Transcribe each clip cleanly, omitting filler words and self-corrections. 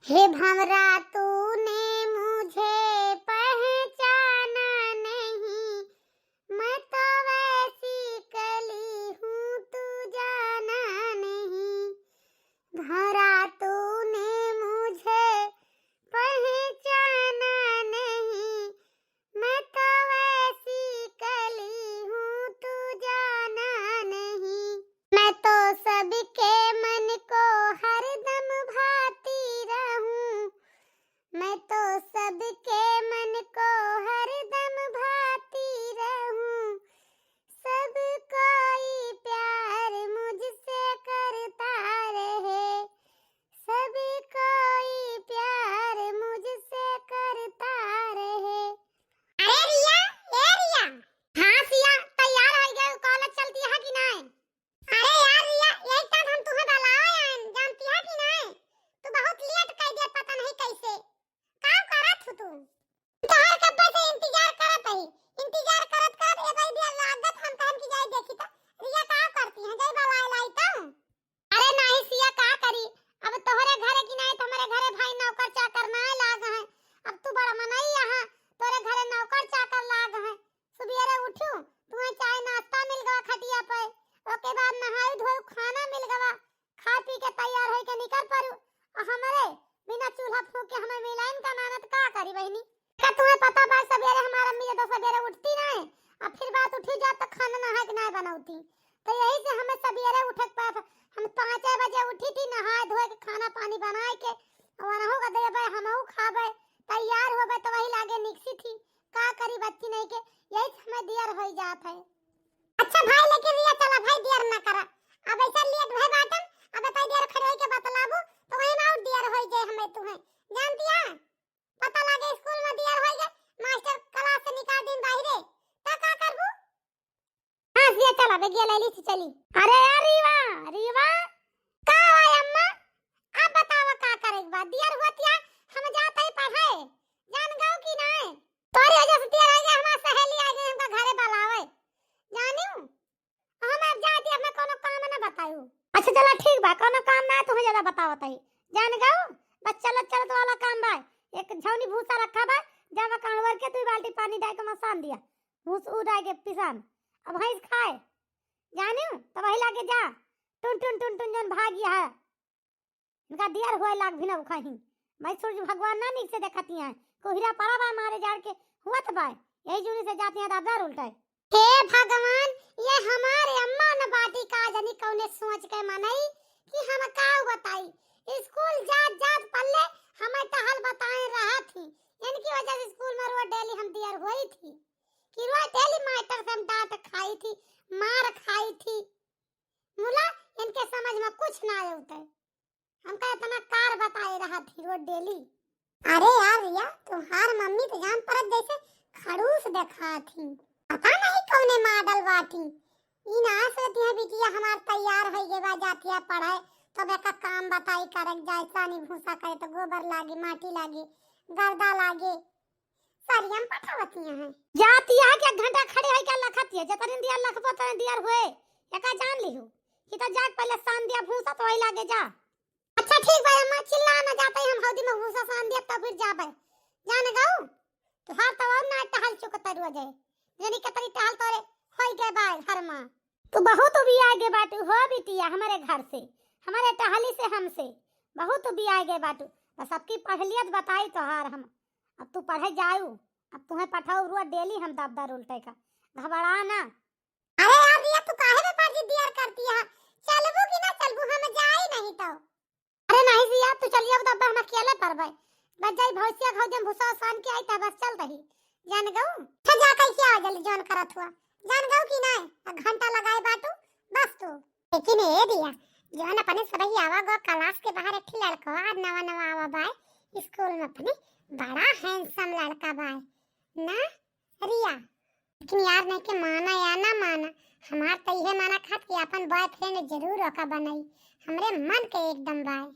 हे भंवरा तूने मुझे पहचाना नहीं, मैं तो वैसी कली हूँ तू जाना नहीं। भंवरा तूने मुझे पहचाना नहीं, मैं तो वैसी कली हूँ तू जाना नहीं। मैं तो सबके मन को हरदम भाती रहूं, मैं तो सबके मन को हरदम भाती रहूं। सब कोई प्यार मुझसे करता रहे, सब कोई प्यार मुझसे करता रहे। अरे रिया, ए रिया। हाँ सिया, तैयार हो गए? कॉलेज चलती है कि नहीं? अरे यार रिया, यही तक हम तुम्हें बुलाए हैं, जानती है कि नहीं? तू बहुत लेट कर दिया, पता नहीं कैसे। काम करत हो तू? तोहर कब से इंतजार करत है, इंतजार करत करत ए भाई दिया लागत हम कहन की जाई देखी त। रिया का करती है, जई बुलाए लाई त। अरे नहीं सिया, का करी? अब तोहरे घरे की नहीं, तुम्हारे घरे भाई नौकर चाकर ना लाग है। अब तू बड़ा मनई यहाँ, तोरे घरे नौकर चाकर लाग है। सुबेरे उठू, तुम्हें चाय नाश्ता मिल गवा खटिया पे, ओके बाद नहाई धोई खाना मिल गवा, खा पी के तैयार होई के निकल पड़ू। हमारे बिना चूल्हा फूंक के हमें मिलाइन का मेहनत का करी बहनी? का तुम्हें पता बा सवेरे हमारा अम्मी तो सवेरे उठती नहीं, अब फिर बात उठी जा तो खाना नहा के नहीं बनाती। तो यही से हमें सवेरे उठक पा, हम 5 बजे उठी थी, नहाए धोए के खाना पानी बनाए के वरहू का देबे, हमहू खाबे, तैयार होबे तो वही लागे निकसी थी। का करी बच्ची नहीं के, यही से हमें देर हो जात है। अच्छा भाई, लेकिन रिया चला भाई देर ना करा। अब ऐसा लेट भाई बाटन, अब भाई देर खड़े के बतलाबू तो वही ना देर हो जाए हमें तुम्हें। जानती है? पता लगे स्कूल में देर हो गए, मास्टर क्लास से निकाल दिन बाहरे, तो का करबू? हां सिया चला बेगिया लैली से चली। अरे यार रीवा, रीवा का हुआ अम्मा? आप बताओ का करे के बाद देर होती है, हम जाते ही पढ़े, जान गाओ की नहीं? तोरी वजह से देर हो गया, हमार सहेली आ गई हमका घरे बुलावे, जानियो हम अब जाती, अब मैं कोनो काम ना बताऊं। अच्छा चला ठीक बा, कोनो काम ना तुम्हें ज्यादा बतावत है, जान गाओ बस चलत चलत वाला काम बा। एक झौनी भूसा रखा बा, जावा कांवर के 2 बाल्टी पानी डाल के मसान दिया, भूस उड़ा के पिसान, अब भैंस खाए, जानियो तो वही लागे जा टुन टुन टुन टुन जन भागिया है, इनका देर होए लाग भी ना कहीं। मैं सूरज भगवान ना नीचे देखती हैं, कोहिरा पड़ा बा मारे जाड़ के हुआ तो बा, यही जूनी से जाती हैं दादा उल्टा। हे भगवान, ये हमारे अम्मा न बाटी का जनी कौने सोच के मनई कि हम का बताई। स्कूल जात जात पल्ले हमें टहल बताए रहा थी, इनकी वजह से स्कूल में रोज डेली हम देर हुई थी, कि रोज डेली मास्टर से हम डांट खाई थी, मार खाई थी। मुला इनके समझ में कुछ ना आते, हमका इतना कार बताए रहा थी रोज डेली। अरे यार रिया, तुम्हार मम्मी तो जान परत जैसे खड़ूस देखा थी, पता नहीं कौने मॉडल बाटी। ई ना सोचती है बिटिया हमार तैयार हो गए बा, जाती है पढ़े तो बेका काम बताई करे जाए, सानी भूसा करे तो गोबर लागे, माटी लागे, गर्दा लागे, सारी हम पठावती हैं। जाती है कि 1 घंटा खड़े है क्या लखती है, जतन दिया लखबो तो दियार हुए, एका जान लिहु कि तो जाग पहले सान दिया भूसा तो वही लागे जा। अच्छा ठीक बा अम्मा, चिल्ला ना जाते हम हौदी में भूसा सान दिया तब फिर जाबे, जान गाऊ तो हर तो और ना टहल चुकता रुआ जाए, जनी कतरी टहल तोरे होई गए बा घर में। तू बहुत भी आगे बाटू हो बिटिया, हमारे घर से, हमारे टहली से, हमसे बहुत भी आगे बाटू, बस सबकी पढ़लियत बताई तो हार हम। अब तू पढ़े जाऊ, अब तुम्हें पठाऊ रुआ डेली हम दबदर उल्टे का, घबरा ना। अरे यार रिया, तू काहे में पाजी देर करती है, चलबू कि ना चलबू, हम जाई नहीं तो। अरे नहीं सिया, तू चलिए अब हम अकेले पढ़बे, बस जाई भौसिया खाऊ भूसा सान के आई त बस चल रही, जान गऊ था जा कई क्या जल्दी जान करत हुआ, जान गऊ कि नहीं 1 घंटा लगाए बाटू बस तू। लेकिन ए दिया जोन अपने सबही आवा गो क्लास के बाहर एक लड़का आज नवा नवा आवा बाय स्कूल में, अपने बड़ा हैंडसम लड़का बाय ना रिया। लेकिन यार नहीं के माना या ना माना, हमार तो यह माना खात कि अपन बॉयफ्रेंड जरूर ओका बनाई, हमरे मन के एकदम बाय।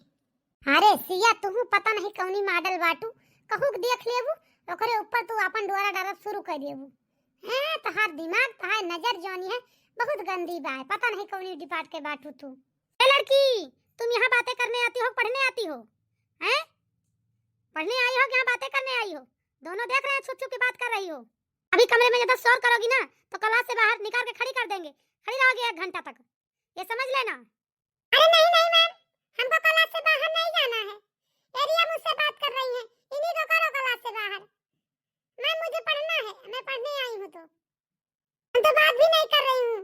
अरे सिया तू पता नहीं कौनी मॉडल बाटू, कहूँ देख लेबू ओकरे ऊपर तू अपन डोरा डालत शुरू कर देबू। हैं तहार दिमाग तहार नजर जोनी है बहुत गंदी बात, पता नहीं कौनी डिपार्ट के बाटू तू। ए लड़की, तुम यहाँ बातें करने आती हो पढ़ने आती हो? हैं पढ़ने आई हो कि यहाँ बातें करने आई हो? दोनों देख रहे हैं, छुप छुप की बात कर रही हो। अभी कमरे में ज्यादा शोर करोगी ना तो क्लास से बाहर निकाल के खड़ी कर देंगे। खड़ी रहोगी 1 घंटा तक, ये समझ लेना। अरे नहीं नहीं मैम, हमको क्लास से बाहर नहीं जाना है। एरिया मुझसे बात कर रही है, इन्हीं को करो क्लास से बाहर। मैम मुझे पढ़ना है, मैं पढ़ने आई हूँ तो हम तो बात भी नहीं कर रही हूँ।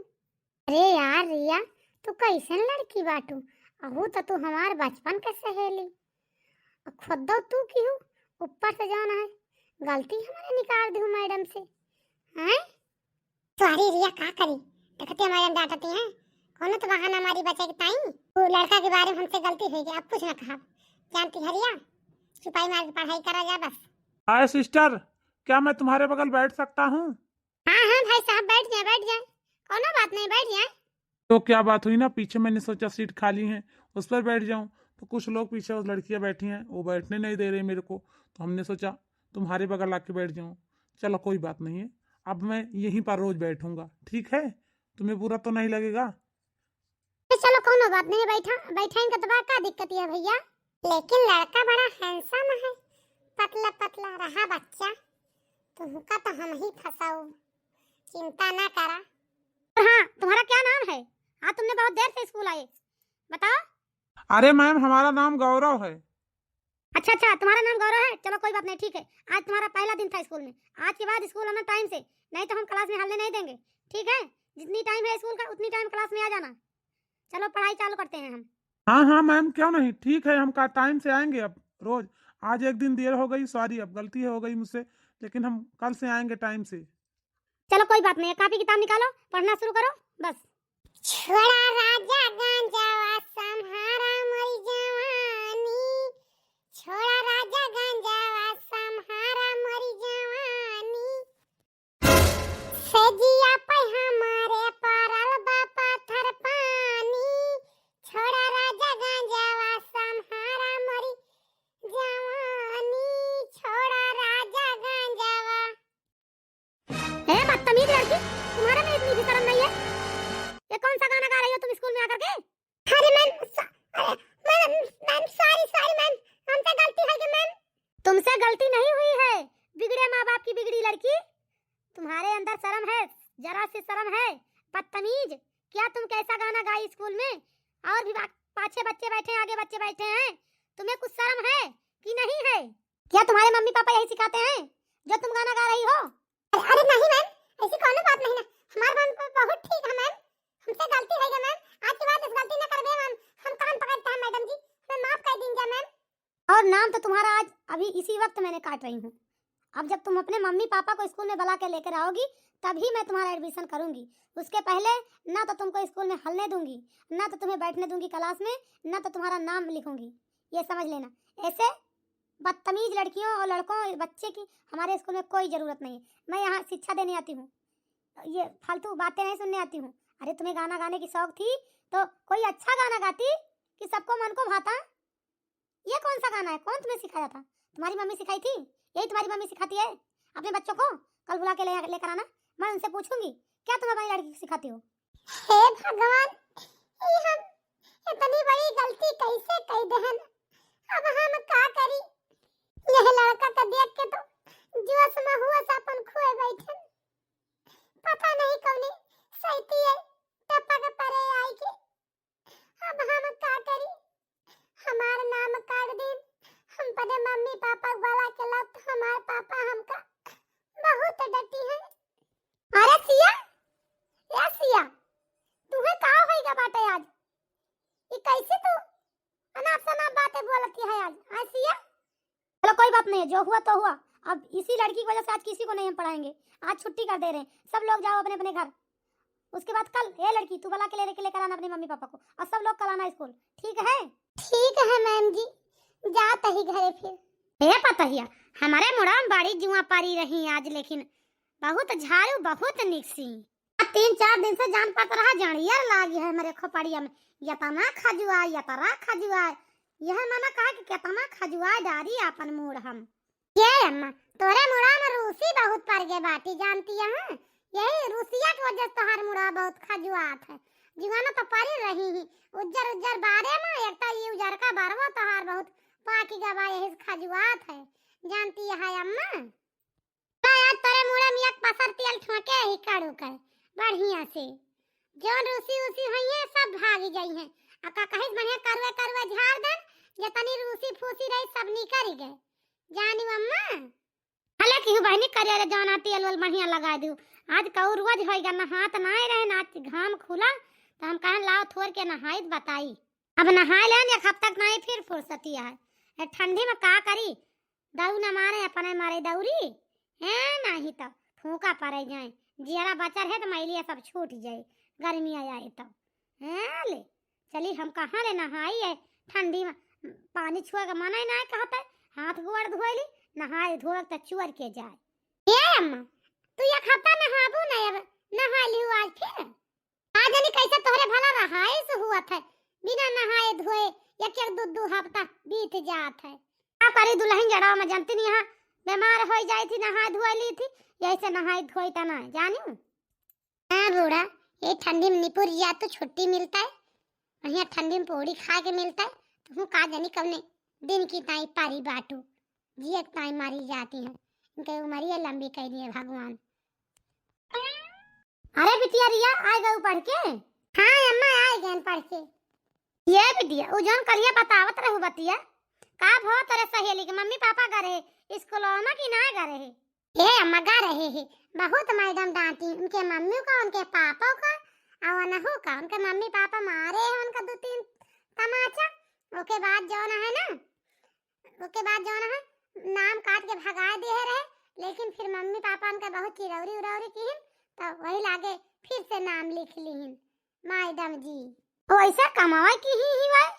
अरे यार रिया, तू कैसन लड़की बाटू? अहू तो तू हमार बचपन के सहेली, खुद दो तू की हूँ, ऊपर से जाना है गलती हमारे निकाल दी मैडम से। हैं सॉरी रिया, का करी देखते मैडम डांटती हैं। कौन तो बहाना हमारी बच्चे की ताई, वो लड़का के बारे में हमसे गलती हुई गई, अब कुछ ना कहा। जानती है रिया, छुपाई मार के पढ़ाई करा जा बस। हाय सिस्टर, क्या मैं तुम्हारे बगल बैठ सकता हूँ? हाँ हाँ भाई साहब, बैठ जाए बैठ जाए, कोनो बात नहीं, बैठ जाए। तो क्या बात हुई ना, पीछे मैंने सोचा सीट खाली है उस पर बैठ जाऊं, तो कुछ लोग पीछे उस लड़कियां बैठी हैं, वो बैठने नहीं दे रही मेरे को, तो हमने सोचा तुम्हारे बगल आके बैठ जाऊं। चलो कोई बात नहीं है, अब मैं यहीं पर रोज बैठूंगा, ठीक है? तुम्हें बुरा तो नहीं लगेगा? चलो कोनो बात नहीं, बैठाएंगे तो क्या दिक्कत है भैया। लेकिन लड़का बड़ा हैंडसम है, पतला पतला रहा बच्चा, तुमका तो हम ही फंसाओ, चिंता ना करा। हाँ, तुम्हारा क्या नाम है? हाँ, तुमने बहुत देर से स्कूल आए, बताओ। अरे मैम, हमारा नाम गौरव है। अच्छा अच्छा, तुम्हारा नाम गौरव है, चलो कोई बात नहीं, ठीक है। आज तुम्हारा पहला दिन था स्कूल में, आज के बाद स्कूल आना टाइम से, नहीं तो हम क्लास में हलने नहीं देंगे, ठीक है? जितनी टाइम है स्कूल का उतनी टाइम क्लास में आ जाना। चलो पढ़ाई चालू करते हैं हम। हाँ हाँ मैम, क्यों नहीं, ठीक है, हम का टाइम से आएंगे अब रोज। आज एक दिन देर हो गई, सॉरी, अब गलती हो गई मुझसे, लेकिन हम कल से आएंगे टाइम से। चलो कोई बात नहीं, कॉपी किताब निकालो, पढ़ना शुरू करो बस। छोड़ा राजा गांजावा संहारा मोरी जवानी, छोड़ा राजा गांजावा संहारा मोरी जवानी, सजिया पे हमारे परल बा पत्थर पानी, छोड़ा राजा गांजावा संहारा मोरी जवानी, छोड़ा राजा गांजावा। ए बदतमीज लड़की, तुम्हारे में इतनी भी शर्म नहीं है? ये कौन सा गाना गा रही हो तुम स्कूल में आकर के? अरे मैम सॉरी मैम, हमसे गलती है कि मैम? तुमसे गलती नहीं हुई है, बिगड़े माँ बाप की बिगड़ी लड़की। तुम्हारे अंदर शर्म है, जरा सी शर्म है, बदतमीज। क्या तुम कैसा गाना गाई स्कूल में? और भी पाछे बच्चे बैठे हैं, आगे बच्चे बैठे हैं, तुम्हें कुछ शर्म है कि नहीं है? क्या तुम्हारे मम्मी पापा यही सिखाते हैं जो तुम गाना गा रही हो? अरे नहीं मैम, ऐसी कोई बात नहीं ना, हमारे मम्मी पापा बहुत ठीक है मैम, हमसे गलती है मैम, आज के बाद इस गलती न करबे मैम, हम कान पकड़ते हैं मैडम जी, हमें माफ कर दीजिए मैम। और नाम तो तुम्हारा आज अभी इसी वक्त मैंने काट रही हूँ। अब जब तुम अपने मम्मी पापा को स्कूल में बुला के लेकर आओगी तभी मैं तुम्हारा एडमिशन करूंगी, उसके पहले ना तो तुमको स्कूल में हलने दूंगी, ना तो तुम्हें बैठने दूंगी क्लास में, ना तो तुम्हारा नाम लिखूंगी, ये समझ लेना। ऐसे बदतमीज लड़कियों और लड़कों बच्चे की हमारे स्कूल में कोई जरूरत नहीं। मैं यहाँ शिक्षा देने आती हूँ, ये फालतू बातें नहीं सुनने आती हूँ। अरे तुम्हें गाना गाने की शौक थी तो कोई अच्छा गाना गाती कि सबको मन को भाता। ये कौन सा गाना है, कौन तुम्हें सिखाया था? तुम्हारी मम्मी सिखाई थी? यही तुम्हारी मम्मी सिखाती है अपने बच्चों को? कल बुला के लेकर आना, मैं उनसे पूछूंगी क्या तुम हमारी लड़की को सिखाती हो। हे भगवान, ये हम इतनी बड़ी गलती कैसे कर दहन, अब हम का करी? यह लड़का तो देख के तो जोश में हुआ अपन खोए बैठे, पता नहीं कौन सही है टपा के परे आई के। अब हम का करी? हमार नाम काट दी, हम पने मम्मी पापा वाला के लत, हमार पापा हमका बहुत डटी है। अरे सिया, या सिया, तुम्हें का होएगा बाटे आज? ये कैसे तू अनाप शनाप बातें बोलती है आज सिया? चलो कोई बात नहीं है, जो हुआ तो हुआ। अब इसी लड़की की वजह से आज किसी को नहीं हम पढ़ाएंगे, आज छुट्टी कर दे रहे हैं, सब लोग जाओ अपने अपने घर। उसके बाद कल ये लड़की तू बुला के लेकर आना अपने मम्मी पापा को, और सब लोग कल आना स्कूल, ठीक है? ठीक है मैम जी, जाता ही घरे फिर। ये पता ही हमारे मुड़ाम बाड़ी जुआ पारी रही आज, लेकिन बहुत झाड़ू बहुत निकसी। 3-4 दिन से जान पत रहा जानियर लागी है मेरे खोपड़िया में, यतना खजुआ यतरा खजुआ, यह माना कहा कि कितना खजुआ डारी अपन मूड हम। ये अम्मा तोरे मुड़ा में रूसी बहुत पड़ गए बाटी, जानती है? यही रूसिया की वजह से तोहार मुड़ा बहुत खजुआत है, जुआना तो पड़ी रही ही, उज्जर उज्जर बारे में, एक तो ये उजर का बारवा तोहार बहुत पाकी गवा यही खजुआत है, जानती है अम्मा। आज तोरे मुड़े में एक पसर तेल ठोके ही काड़ू कर बढ़िया से, जोन रूसी उसी हुई है सब भागी गई है। अका कहीं बढ़िया करवे करवे झाड़ दन, जतनी रूसी फूसी रही सब निकल गए, जानी अम्मा। हले क्यों बहनी करे जौन तेल वल बढ़िया लगा दू। आज कौर रोज होएगा नहात नहाए रहे ना, घाम खुला तो हम कहें लाओ थोड़ के नहाई बताई। अब नहा लेन एक हफ्ता तक नहीं फिर फुर्सती है। ठंडी में का करी, दाऊ न मारे अपने मारे दौरी है नहीं तो फूका पड़े जाए, जियरा बचर है तो मैलिया सब छूट जाए, गर्मी आए तो है ले चली हम कहाँ ले नहाई है ठंडी में, पानी छुआ के मना नहीं कहते, हाथ गोड़ धोली नहाए धोए तो चुअर के जाए। ये अम्मा तू ये हफ्ता नहाबू नहीं, अब नहा लियो आज फिर। आज नहीं कैसे तोहरे भला रहाए से हुआ था, बिना नहाए धोए एक एक दो हफ्ता बीत जात है। क्या करी दुल्हन जड़ा में जानती नहीं, यहाँ बीमार हो जाई थी नहा धोए ली थी, यही से नहाई धोई ता ना जानी। हाँ बूढ़ा ये ठंडी में निपुर जा तो छुट्टी मिलता है, बढ़िया ठंडी में पौड़ी खा के मिलता है, तो हूँ का जानी कब ने दिन की ताई पारी बाटू जियक ताई मारी जाती है, इनके उम्र लंबी कह दी है भगवान। अरे बिटिया रिया आ गई पढ़ के? हाँ अम्मा आ गए पढ़ के। ये बिटिया उ जौन करिया बतावत रहू बतिया का भो तेरे सहेली के मम्मी पापा गए स्कूल में कि ना गए? ए अम्मा गा रहे हैं, बहुत मैडम डांटी उनके मम्मी का उनके पापा का और अनहु का, उनके मम्मी पापा मारे हैं उनका 2-3 तमाचा। ओके बाद जो ना है ना, ओके बाद जो ना है नाम काट के भगा दे रहे, लेकिन फिर मम्मी पापा उनका बहुत चिरौरी उरौरी की तो वही लागे फिर से नाम लिख लीन मैडम जी। वैसे कमावा की ही वही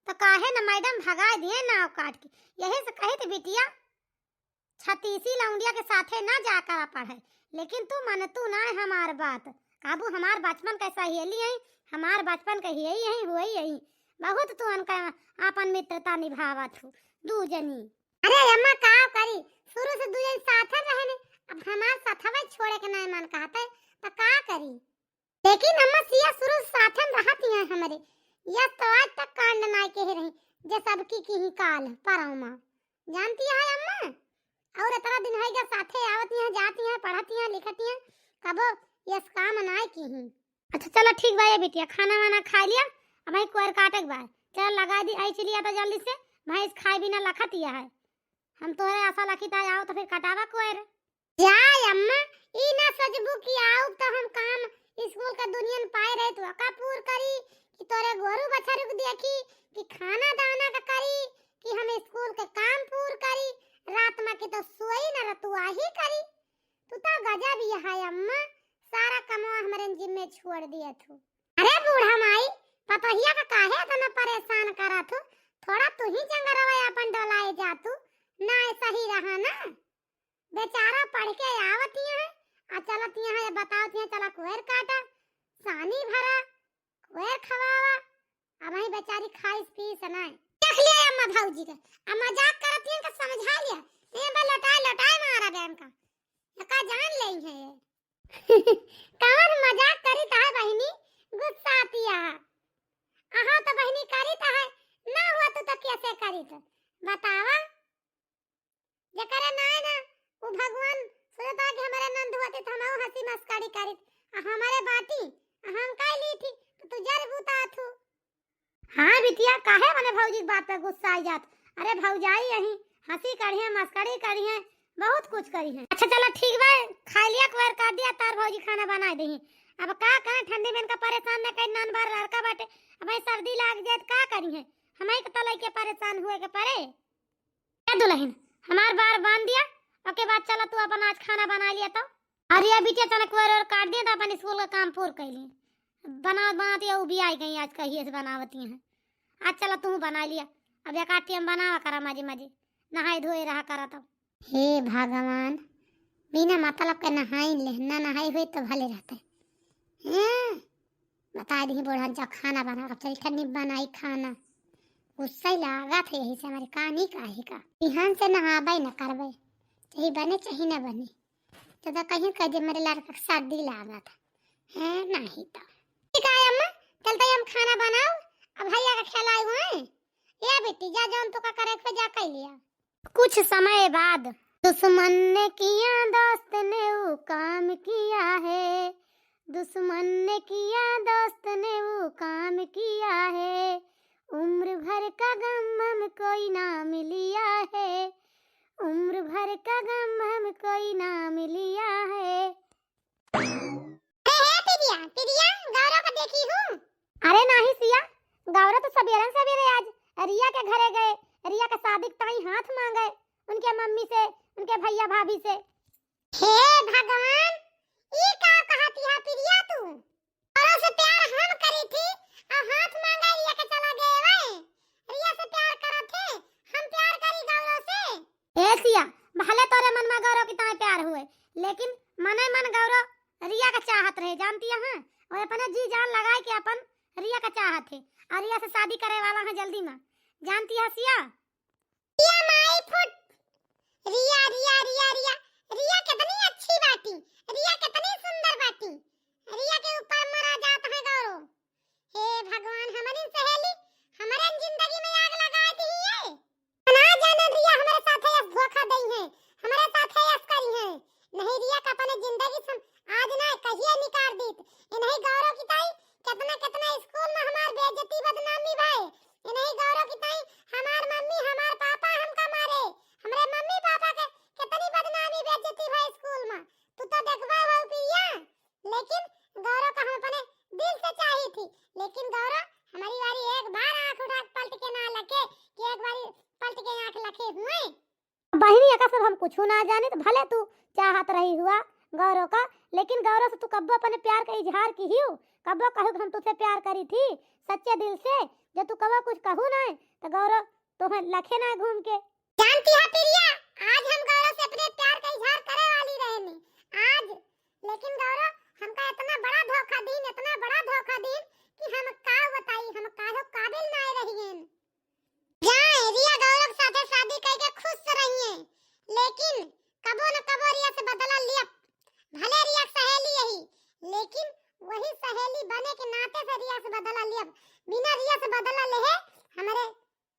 तो काहे ना मैडम भगा दिए नाव काट के, यही से कही थी बिटिया छतीसी लौंडिया के साथे ना जाकर पढ़े, लेकिन तू मन तू ना हमार बात काबू, हमार बचपन का सहेली है, हमार बचपन का यही है हुई यही, बहुत तू उनका अपन मित्रता निभावत हो दू जनी। अरे अम्मा का करी शुरू से दू जन साथ रहने, अब हमार साथवा छोड़े के नहीं मन कहते तो का करी, लेकिन अम्मा सिया शुरू से साथ रहती है हमारे, यह तो आज तक कांड ना के रही जे सबकी की ही काल परमा, जानती है अम्मा। और इतना दिन है क्या साथे आवती हैं जाती हैं पढ़ती हैं लिखती हैं, कबो यस काम ना की ही। अच्छा चलो ठीक भाई बिटिया खाना वाना खा लिया, अब भाई कोर काटे के बाद चल लगा दी आई चलिए तो जल्दी से भैंस खाए बिना लखतिया है, हम तोरे आशा लखीता आओ तो फिर कटावा कोर जाय अम्मा ई ना सजबू की आओ तो हम काम स्कूल का दुनिया में पाए रहे तो का पूर करी कि तोरे गोरू बछरू को देखी कि खाना दाना का करी कि हम स्कूल के काम पूर करी, रात में की तो सोई न रतुआ ही करी। तू तो गजब ही है अम्मा, सारा कमवा हमारे जिम्मे छोड़ दिए तू। अरे बूढ़ा माई पतहिया का काहे इतना परेशान करा तू, थोड़ा तू ही जंगरवा अपन डोलाए जा तू ना सही रहा ना, बेचारा पढ़ के आवती है आ चलती है बतावती है चला कुएर काटा सानी भरा कुएर खवावा, अब ही बेचारी खाई पी सनाए देख लिया अम्मा भौजी का, अब मजाक करती है का समझा लिया ये बे लटाए लटाए मारा बहन का जान ले है ये कौन मजाक करी ता है बहनी, गुस्सा आती है आहा तो बहनी करी ता है ना हुआ तो कैसे करी तो बतावा, जे करे ना ना वो भगवान सुनता कि हमारे नंद होते तो हम हंसी मस्करी करी, हमारे बाटी हम काई ली थी तो तू जर बूता थू। हां बिटिया काहे मने भौजी बात पे गुस्सा आ जात, अरे भौजाई यही हंसी करी है मस्करी करी है बहुत कुछ करी है। अच्छा चलो ठीक बा खा लिया कोर काट दिया तार भौजी खाना बना दे, अब का कहां ठंडी में इनका परेशान न कर नान भर लड़का बाटे, अब सर्दी लाग जाए का करी है हमें के तले के परेशान हुए के परे ए दुल्हन हमार बार बांध दिया, ओके बाद चला तू अपन आज खाना बना लिया तो, अरे ये बिटिया तने कोर और काट दिया तो अपन स्कूल का काम पूर कर ली, बनाती है वो भी आई गई आज कहिए से बनावती हैं, आज चला तू बना लिया अब एक आटी हम बनावा करा मजे मजे नहाई धोए रहा करा तो। हे भगवान बिना मतलब के नहाई ले ना नहाई हुई तो भले रहते हैं, बता दी बोढ़ा जा खाना बना चल ठंडी बनाई खाना गुस्सा लगा था यही से हमारी कहानी काहे का बिहान से नहाबे न करबे चाहे बने चाहे न बने तो कहीं कहे मेरे लड़का सर्दी लगा था है नहीं तो ठीक है अम्मा चलते हम खाना बनाओ अब भैया का खिलाए हुए या बेटी जा जाऊं तो का करे थे जा कह लिया। कुछ समय बाद दुश्मन ने किया दोस्त ने वो काम किया है, दुश्मन ने किया दोस्त ने वो काम किया है, उम्र भर का गम हम कोई ना मिलिया है, उम्र भर का गम हम कोई ना मिलिया है। पिरिया पिरिया गौरव को देखी हूँ। अरे नहीं सिया, गौरव तो सवेरे सवेरे आज रिया के घरे गए, रिया के शादी ताई हाथ मांगे उनके मम्मी से, उनके भैया भाभी से। हे भगवान, ये क्या कहती है पिरिया तू? गौरव से प्यार हम करी थी और हाथ मांगा रिया के चला गए वे। रिया से प्यार करा थे, हम प्यार करी गौरव से। ए सिया, भले तोरे मन में गौरव की तरह प्यार हुए, लेकिन मने मन गौरव रिया का चाहत रहे, जानती है, और अपने जी जान लगाए कि अपन रिया का चाहत है और रिया से शादी करे वाला है जल्दी में, जानती है सिया। रिया माई फुट, रिया रिया रिया रिया रिया कितनी अच्छी बाटी, रिया कितनी सुंदर बाटी, रिया के ऊपर मरा जाता है गौरव। हे भगवान, हमारी सहेली हमारे जिंदगी में आग लगा दी है। ना जाने रिया हमारे साथ है धोखा दी है, हमारे साथ है करी है। नहीं रिया का अपने जिंदगी से आज ना कहिए निकाल दी। नहीं गौरव की ताई कितना कितना स्कूल में हमार बेइज्जती बदनामी भाई। नहीं गौरव की ताई हमार मम्मी हमार पापा हमका मारे, हमारे मम्मी पापा के कितनी बदनामी बेइज्जती भाई स्कूल में। तू तो देखवा हो पिया, लेकिन गौरव का हम अपने दिल से चाहिए थी, लेकिन गौरव हमारी वारी एक बार आंख उठा पलट के ना लगे कि एक बारी पलट के आंख लखे हुए। बहनी का सब हम कुछ ना जाने, तो भले तू चाहत रही हुआ गौरव का, लेकिन गौरव से तू कब्बो अपने प्यार का इजहार की ही, कब्बो कहू हम तुझसे प्यार करी थी सच्चे दिल से। जब तू कब्बो कुछ कहू ना तो गौरव तुम्हें लखे ना घूम के। जानती है प्रिया, आज हम गौरव से अपने प्यार का इजहार करे वाली रहनी आज, लेकिन गौरव हमका इतना बड़ा धोखा दी, इतना बड़ा धोखा दी कि हम का बताई, हम काहो काबिल ना रहिए। जाए रिया गौरव साथे शादी करके खुश रहिए, लेकिन कबो न कबो रिया से बदला लिया। भले रिया सहेली यही, लेकिन वही सहेली बने के नाते से रिया से बदला लिया। बिना रिया से बदला ले हमारे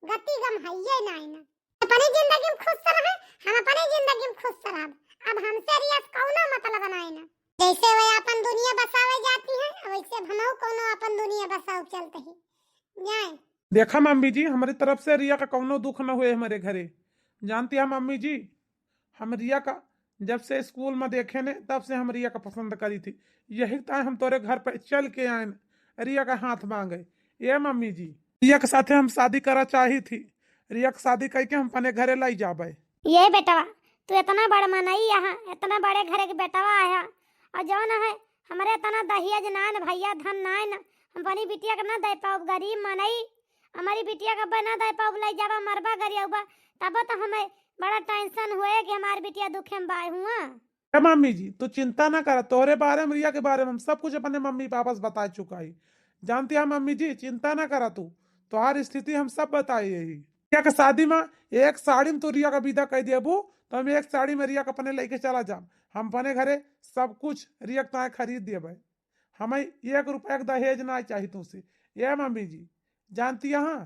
गति गम हइये ना ना। अपनी जिंदगी में खुश रहे, हम अपनी जिंदगी में खुश रहब। अब हमसे रिया कौनो मतलब बनाए ना। जैसे वे अपन दुनिया बसावे जाती है, वैसे हमहु कोनो अपन दुनिया बसाव चलते ही जाए। देखा मम्मी जी, हमारी तरफ से रिया का कौनो दुख न हुए हमारे घरे। जानती है मम्मी जी, हम रिया का जब से स्कूल में देखे ने तब से हम रिया का पसंद करी थी। यही टाइम हम तोरे घर पे चल के आए, रिया का हाथ मांगे। ये मम्मी जी, रिया के साथे हम शादी करा चाही थी, रिया की शादी करके हम अपने घरे लाई जाबे। ये बेटवा तू इतना बड़ मनई यहाँ, इतना बड़े घरे के बेटवा आया, और जो न है हमारे इतना दहेज ना न भैया धन ना न, हम अपनी बिटिया का ना दे पाओ, गरीब मनई हमारी बिटिया का बना दे पाओ, लाई जाबा मरबा गरियाबा, तब तो हमें बड़ा टेंशन हुए कि हमारी बिटिया दुखे में बाय हुआ। मम्मी जी तू चिंता ना कर, तोहरे बारे में रिया के बारे में हम सब कुछ अपने मम्मी पापा से बता चुका है। जानती है मम्मी जी, चिंता ना करा तू, तुम्हारी स्थिति हम सब बताई है। रिया के शादी में एक साड़ी में तू रिया का विदा कह देबू तो हम एक साड़ी में रिया का अपने लेके चला जा, हम अपने घरे सब कुछ रिया के खरीद देबे। हमें 1 रुपया का दहेज ना चाहिए तुमसे, ये मम्मी जी जानती है।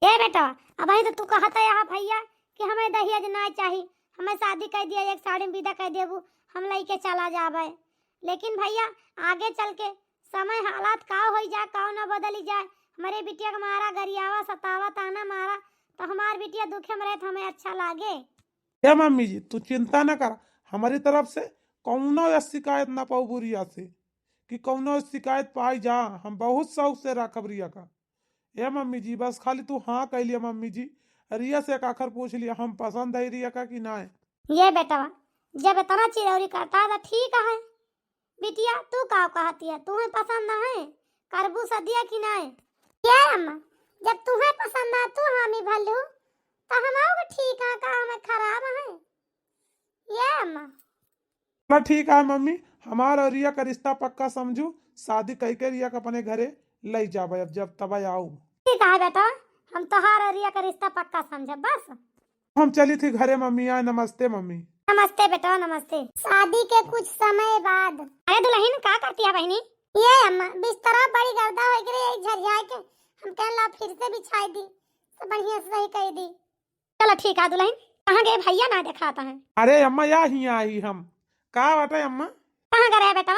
ये बेटा अब तो तू कहता है भैया कि हमें दहेज ना चाहिए, हमें शादी कर दिया, एक साड़ी में विदा कर देबू, हम लेके चला जाबे। लेकिन भैया आगे चल के समय हालात का हो जा, का ना बदली जाए, हमारे बिटिया का मारा गरियावा सतावा ताना मारा तो हमार बिटिया दुखे में रहे तो हमें अच्छा लागे। ये मम्मी जी तू चिंता ना कर, हमारी तरफ से कौनो शिकायत ना पाऊ बुरिया से, कि कौनो शिकायत पाई जा, हम बहुत शौक से रखब रिया का। ये मम्मी जी बस खाली तू हाँ कह लिया मम्मी जी, रिया से एक आखिर पूछ लिया हम पसंद है रिया का कि ना है। ये बेटा जब इतना चिरौरी करता है तो ठीक है, बिटिया तू का कहती है, तुम्हें पसंद है करबू सदिया कि ना है। ये अम्मा जब तुम्हें पसंद है तू हामी भलू तो हम ठीक है, का हमें खराब है। ये अम्मा ठीक है मम्मी, हमारा और रिया का रिश्ता पक्का समझू, शादी करके रिया का अपने घरे ले जाबे, अब जब तब आऊ। ठीक है बेटा, हम तोहार और रिया का रिश्ता पक्का समझे बस। हम चली थी घरे मम्मी। आए नमस्ते मम्मी। नमस्ते बेटा नमस्ते। शादी के कुछ समय बाद अरे दुल्हन का करती है बहनी? ये अम्मा बिस्तरा बड़ी गर्दा हो गई झरझाए के हम कहला फिर से बिछाई दी, तो बढ़िया से सही कह दी। चलो ठीक है दुल्हन, कहाँ गए भैया ना दिखाता है। अरे अम्मा या ही आई हम का बाटे अम्मा। कहाँ गए बेटा?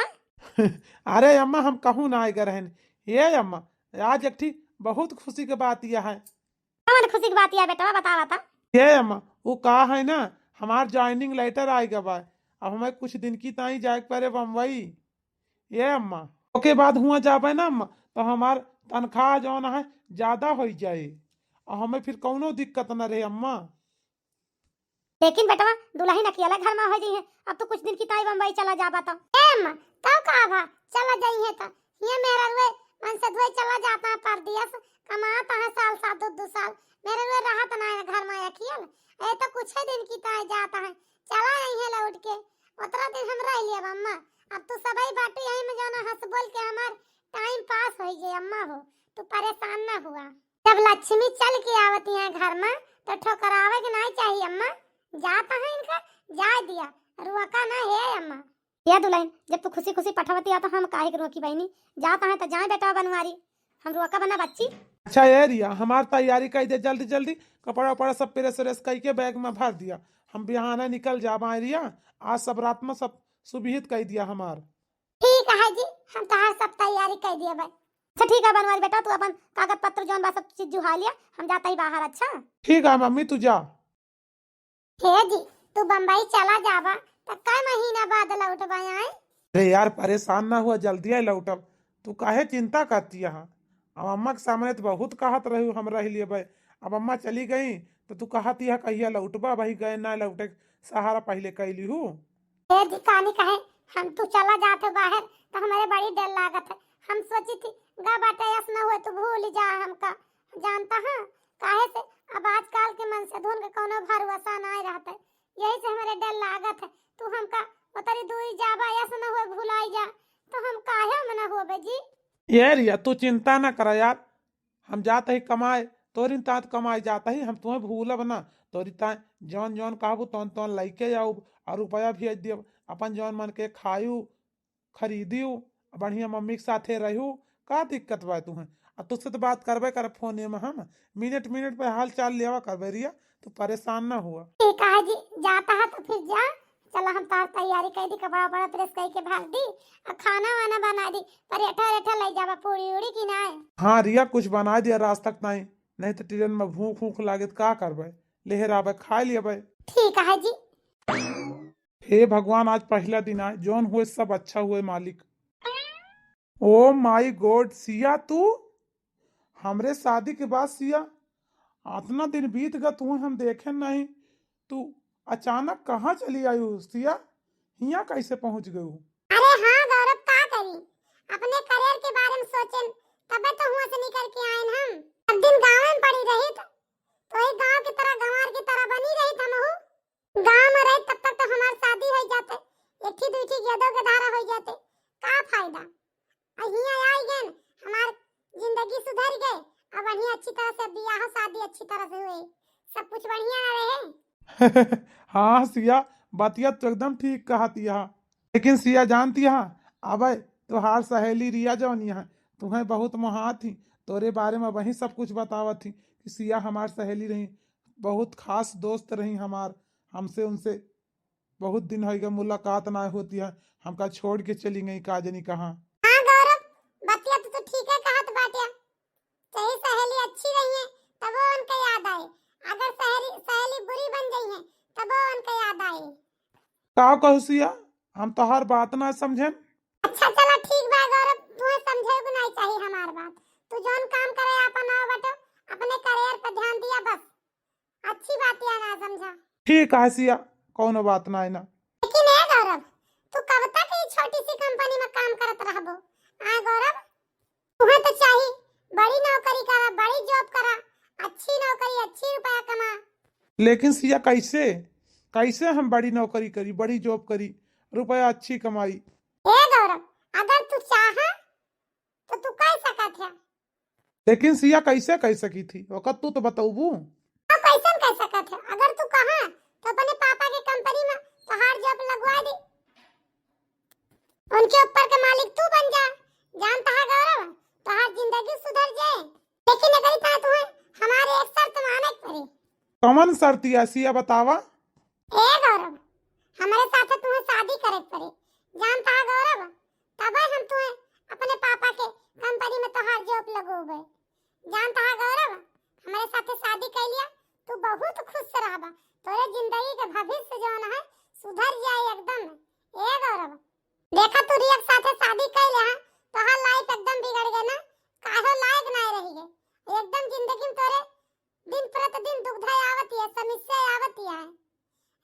अरे अम्मा हम कहूँ ना आए रहन ये अम्मा आज एक ठीक बहुत खुशी के बात यह है। कौन खुशी की बात है बेटा, बता बता। ये अम्मा वो कहा है ना हमार ज्वाइनिंग लेटर आएगा बा, अब हमें कुछ दिन की ताई जाए पड़े बम्बई। ये अम्मा ओके बाद हुआ जाबे ना अम्मा तो हमार तनख्वाह जौन है ज्यादा हो जाए और हमें फिर कौनो दिक्कत न रहे अम्मा। लेकिन बेटा दुल्हन अकेला घर में हो गई है, अब तो कुछ दिन की ताई बम्बई चला जा बता। अम्मा तो कहा भा चला जाई है तो ये मेरा रुए मन से धोए चला जाता है परदेश, कमाता है साल साल दो साल, मेरे रुए राहत ना है घर में अकेले। ए तो कुछ ही दिन की ताई जाता है, चला नहीं है लौट के, उतना दिन हम रह लिया अम्मा। अब तो सबई बाटे यही में जाना हंस बोल के हमार टाइम पास हो गए अम्मा हो, तू परेशान ना हुआ। जब लक्ष्मी चल के आवती है घर में तो ठोकरावे के नहीं चाहिए अम्मा, जाता है इनका जा दिया रुका ना है अम्मा। ये दुल्हन जब तू खुशी खुशी पठवती आता हम काहे के रोकी बहनी, जाता है तो जाए बेटा बनवारी, हम रुका बना बच्ची। अच्छा ये रिया हमार तैयारी कर दे जल्दी जल्दी, कपड़ा उपड़ा सब प्रेस व्रेस करके बैग में भर दिया, हम बिहाना निकल जा रिया, आज सब रात में सब सुबहित कर दिया हमार। ठीक है जी, हम तहार सब तैयारी कर दिया भाई। अच्छा ठीक है बनवारी बेटा, तू अपन कागज पत्र जौन बा सब चीज जुहा लिया, हम जाता ही बाहर। अच्छा ठीक है मम्मी तू जा। हे जी तू बम्बई चला जाबा तो कई महीना बाद लौटबा आए। अरे यार परेशान ना हुआ जल्दी आई लौटब, तू काहे चिंता करती है। अब अम्मा के सामने तो बहुत कहत रही हम रह लिए भाई, अब अम्मा चली गई तो तू कहती है कहिया लौटबा, भाई गए ना लौटे सहारा पहले कैली हूँ। हे जी कहानी कहे हम तू चला जाते बाहर तो हमारे बड़ी डर लागत है, हम सोची थी गा बाटे ऐसा ना हुए तो भूल जा हमका, जानता है काहे से अब आजकल के मन से धुन के कोनो भरोसा नहीं रहता, यही से हमारे डर लागत है। तू हमका उतरी दूरी जाबा ऐसा ना हुए भुलाई जा तो हम काहे मना होबे जी। ये रिया तू चिंता ना कर यार, हम जाते ही कमाए तोरी तात कमाए जाता ही हम तुम्हें भूलब ना, तोरी ता जौन जौन कहबू तौन तौन लेके जाऊ और रुपया भेज दियो, अपन जौन मन के खायू खरीदियो बढ़िया मम्मी के साथे रहू, का दिक्कत बा तुम्हें। अब तुझसे तो बात करबे कर फोन में, हम मिनट मिनट पे हाल चाल लेवा करबे रिया, तू परेशान ना हुआ। ठीक है जी जाता है तो फिर जा, चलो हम तार तैयारी कर दी, कपड़ा उपड़ा प्रेस करके भाग दी और खाना वाना बना दी, परेठा रेठा ले जाबा पूरी उड़ी की ना। हाँ रिया कुछ बना दिया रात तक नहीं, नहीं तो ट्रेन में भूख भूख लागे तो का करबे, लेहर आबे खा लिया। ठीक है जी। हे भगवान आज पहला दिन आए, जौन हुए सब अच्छा हुए मालिक। ओ माई गॉड सिया तू हमरे शादी के बाद सिया इतना दिन बीत गया तू हम देखे नहीं, तू अचानक कहाँ चली आई हो सिया, हिया कैसे पहुंच गई हो। अरे हाँ गौरव का करी, अपने करियर के बारे में सोचें तबे तो हुआ से निकल के आए हम। अब दिन गांव में पड़ी रही तो ही गांव की तरह गंवार की तरह बनी रही हम हूँ, गांव में रहे तब तक तो हमारी शादी हो जाते, एक ही दूठी गेदों के धारा हो जाते, का फायदा। हिया आई गए हमार जिंदगी सुधर गए, अब बढ़िया अच्छी तरह से बियाह शादी अच्छी तरह से हुए, सब कुछ बढ़िया रहे। हाँ सिया बतिया तो एकदम ठीक कहती है, लेकिन सिया जानती है अब तुहार सहेली रिया जौन है तुम्हें बहुत मोहा थी, तोरे बारे में वही सब कुछ बतावत थी कि सिया हमार सहेली रही, बहुत खास दोस्त रही हमार, हमसे उनसे बहुत दिन हो गए मुलाकात ना होती है, हमका छोड़ के चली गई काजनी कहाँ। हाँ गौरव बतिया तो ठीक है कहत बाटिया, सही सहेली अच्छी रही है तब वो उनका याद आए, अगर सहेली सहेली बुरी बन गई है तब वो उनका याद आए। का कहू सिया हम तो हर बात ना समझे। अच्छा चलो ठीक बा गौरव, तुम्हें समझे को नहीं चाहिए हमार बात, तू जोन काम करे अपन आओ बेटो, अपने करियर पर ध्यान दिया बस, अच्छी बात या ना समझा। ठीक है सिया कौनो बात ना है ना। लेकिन है गौरव तू कब तक ये छोटी सी कंपनी में काम करत रहबो। हाँ गौरव तुम्हें तो चाहिए बड़ी नौकरी करा, बड़ी जॉब करा, अच्छी नौकरी अच्छी रुपया कमा। लेकिन सिया कैसे कैसे हम बड़ी नौकरी करी बड़ी जॉब करी रुपया अच्छी कमाई। ए गौरव अगर तू चाहा तो तू कर सकत है, लेकिन सिया कैसे कह सकी थी वक़्त तू तो बताऊबू। कैसे कर सकत है, अगर तू कहा तो अपने पापा की कंपनी में तोहार जॉब लगवा दे, उनके ऊपर के मालिक तू बन जा, जानता है गौरव तोहार जिंदगी सुधर जाए। लेकिन अगर इतना तुम्हें हमारे एक शर्त कौन शर्ती है सिया बतावा? ए गौरव, हमारे साथ तुम्हें शादी करे पड़े, जानता है गौरव, तब हम तुम्हें अपने पापा के कंपनी में तोहार जॉब लगोबे। जानता है गौरव, हमारे साथ शादी कर लिया तू बहुत खुश रहबा, तोरे जिंदगी के भविष्य जौन है सुधर जाए एकदम। ए गौरव, देखा तू रिया के साथ शादी कर लिया तोहार लाइफ एकदम बिगड़ गई ना, काहे लायक नहीं रही है, एकदम जिंदगी में तोरे दिन प्रतिदिन दुविधा आवती है, समस्या आवती है।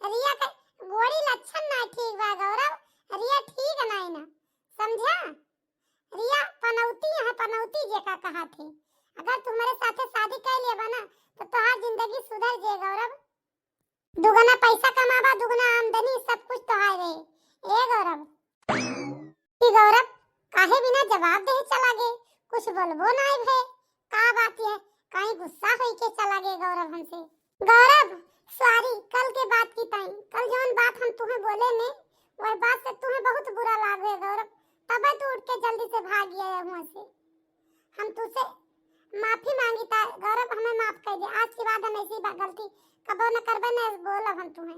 रिया के गोड़ी लक्षण ना ठीक बा गौरव, रिया ठीक नहीं ना, समझा? रिया पनौती है, पनौती जेका कहा थे। अगर तुम्हारे साथ शादी कर लिया बना तो तोहार जिंदगी सुधर जाए गौरव, दुगना पैसा कमाबा, दुगना आमदनी, सब कुछ तोहार रहे। ए गौरव, ई गौरव काहे बिना जवाब दे चला गे, कुछ बोलबो नहीं भे, का बात है, कहीं गुस्सा होई के चला गे गौरव हमसे। गौरव सॉरी, कल के बात की टाइम, कल जौन बात हम तुम्हें बोले ने वह बात से तुम्हें बहुत बुरा लागे गौरव, तब तू उठ के जल्दी से भाग गया वहां से। हम तुझसे माफी मांगी था गौरव, हमें माफ कर दे, आज के बाद हम ऐसी गलती कबो न करबे न बोलब हम तुम्हें।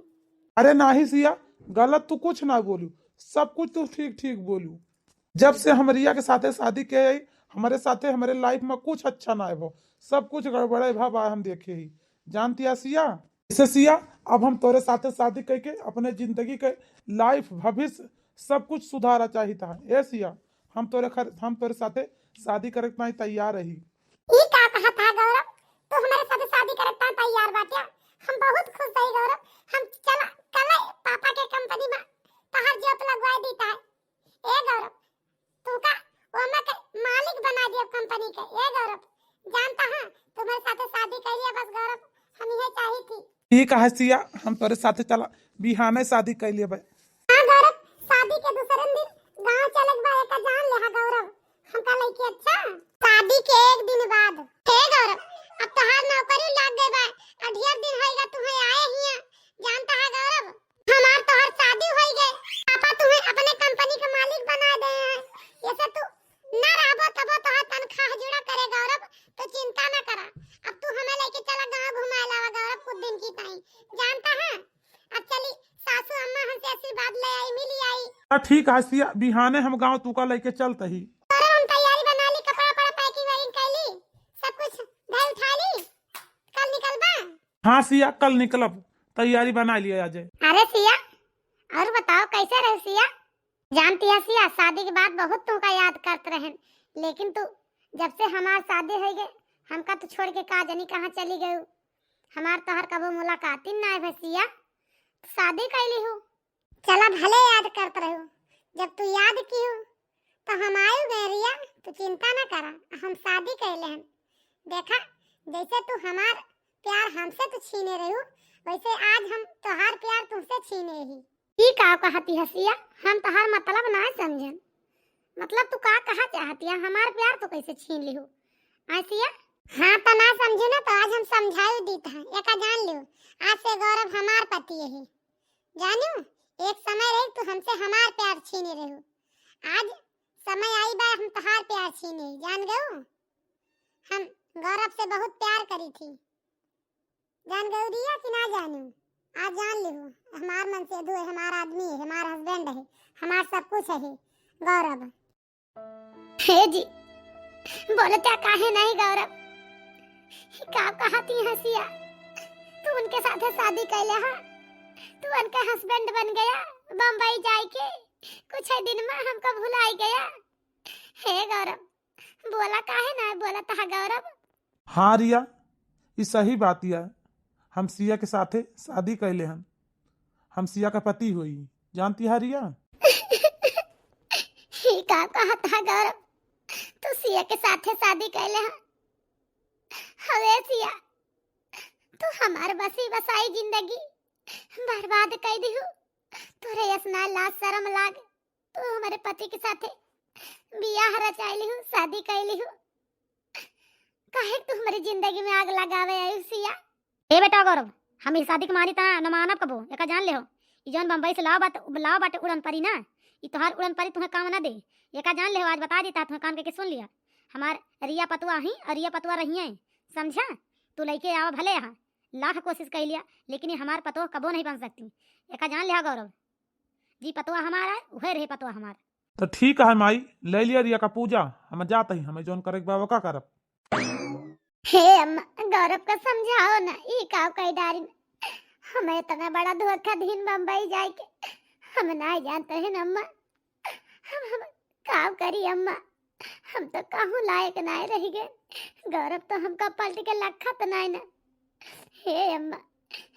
अरे नाही सिया, गलत तू कुछ ना बोलू, सब कुछ तू ठीक ठीक बोलू। जब से हम रिया के साथे शादी के आई, हमारे साथे हमारे लाइफ में कुछ अच्छा ना हो, सब कुछ गड़बड़े भाव हम देखे ही। जानती है सिया, इसे सिया अब हम तोरे साथे शादी करके अपने जिंदगी के लाइफ भविष्य सब कुछ सुधारा चाहिए था। ए सिया, हम तोरे साथे शादी करे के तैयार रही। ई का कहा था गौरव, तू हमारे साथ शादी करे ता तैयार बा क्या? हम बहुत खुश है गौरव, हम चला कल पापा के कंपनी में तोहार जॉब लगवा देता है। ए गौरव, तू का ओमा के मालिक बना दिया कंपनी के। ए गौरव, जानता है तुम्हारे साथ शादी कर लिया बस गौरव, हम ये चाही थी। ठीक है सिया, हम तोरे साथे चला बिहाने शादी कर लिए भाई। हां गौरव, शादी के दूसरे दिन गांव चलक बा का जान ले हा गौरव, हम का लइकी अच्छा शादी के एक दिन बाद। हे गौरव, अब तोहार नौकरी लग गई बा, अढ़िया दिन होएगा तुम्हें आए हिया। जानता है गौरव, हमार तोहार शादी हो गई, पापा तुम्हें अपने कंपनी का मालिक बना दे हैं। ऐसे तू ना रहबो तबो तोहार तनख्वाह जुड़ा करे गौरव, तो चिंता ना करा। अब तू हमें लेके चला गांव घुमाए लावा गौरव कुछ दिन की टाइम, जानता है? अब चली सासू अम्मा हमसे आशीर्वाद ले आई, मिली आई। ठीक है सिया, बिहाने हम गाँव तू का लेके चलते ही। गौरव हम तैयारी बना ली, कपड़ा पड़ा पैकिंग वैकिंग कर ली, सब कुछ घर उठा ली, कल निकलबा? हाँ सिया, कल निकलब, तैयारी बना लिया आज। अरे सिया, और बताओ कैसे रहे सिया? जानती है सिया, शादी के बाद बहुत तुमका याद करते रहे, लेकिन तू जब से हमार शादी हो गई हमका तो छोड़ के का जानी कहाँ चली गई। हमार तोहर कबो मुलाकात ही ना है सिया, शादी कैली हूँ। चला भले याद करते रहो, जब तू याद की हो तो हम आयु गए रिया, तू चिंता ना करा, हम शादी कैले हैं। देखा जैसे तू हमार प्यार हमसे तो छीने रही हो, वैसे आज हम तोहार प्यार तुमसे छीने ही। ई का कहती है सिया, हम तोहार मतलब ना समझन, मतलब तू का कहा चाहती है, हमार प्यार तो कैसे छीन ली हो सिया? हाँ तो ना समझे ना तो आज हम समझाई देता है, एका जान लियो, आज से गौरव हमार पति है, जानू? एक समय रही तो हमसे हमार प्यार छीने रहे हो, आज समय आई बा हम तोहार प्यार छीने, जान गयो? हम गौरव से बहुत प्यार करी थी, जान गयो रिया कि ना जानू? आज जान लियो, हमार मन से दो है, हमारा आदमी है, हमारा हस्बैंड है, हमार सब कुछ है गौरव। हे जी, बोलता काहे नहीं गौरव, का कहती है सिया, तू उनके साथ शादी कर ले, हाँ तू उनका हस्बैंड बन गया, बम्बई जाए के कुछ ही दिन में हमको भुलाई गया। हे गौरव, बोला काहे ना बोला था गौरव? हाँ रिया, ये सही बात है, हम सिया के साथे शादी कैले हन, हम सिया का पति हुई, जानती है रिया? ही का कहता गौरव, तू सिया के साथे शादी कैले हन? हवे सिया, तू हमार बसी बसाई जिंदगी बर्बाद कर दी हो, तोरे असना लाज शर्म लाग, तू हमारे पति के साथे बियाह रचाइली हो, शादी कैली हो, काहे तू हमारी जिंदगी में आग लगावे आई सिया? ए बेटा गौरव, हम इस शादी के मानी ता न मानब कबो, एका जान ले हो, ई जौन बम्बई से लाओ बाटे उड़न परी ना, ई तोहार उड़न परी तुम्हें काम ना दे, एका जान ले हो, आज बता देता तुम्हें कान के सुन लिया, हमार रिया पतुआ ही और रिया पतुआ रही है, समझा? तू लइके आओ भले यहाँ, लाख कोशिश कर लिया, लेकिन ये हमार पतो कबो नहीं बन सकती। एका जान लिया गौरव, जी पतवा हमारा है वह रहे पतवा हमार। तो ठीक है माई, ले लिया रिया का पूजा, हम जाते ही, हमें जोन करे बाबा का करब। हे अम्मा, गौरव का समझाओ ना, ई काव कई डारी में हमें इतना बड़ा धोखा दिन बम्बई जाए के हम नहीं जानते हैं ना अम्मा। हम काव करी अम्मा, हम तो कहूँ लायक नहीं रह गए। गौरव तो हमका पलट के लखा तो नहीं ना। हे अम्मा,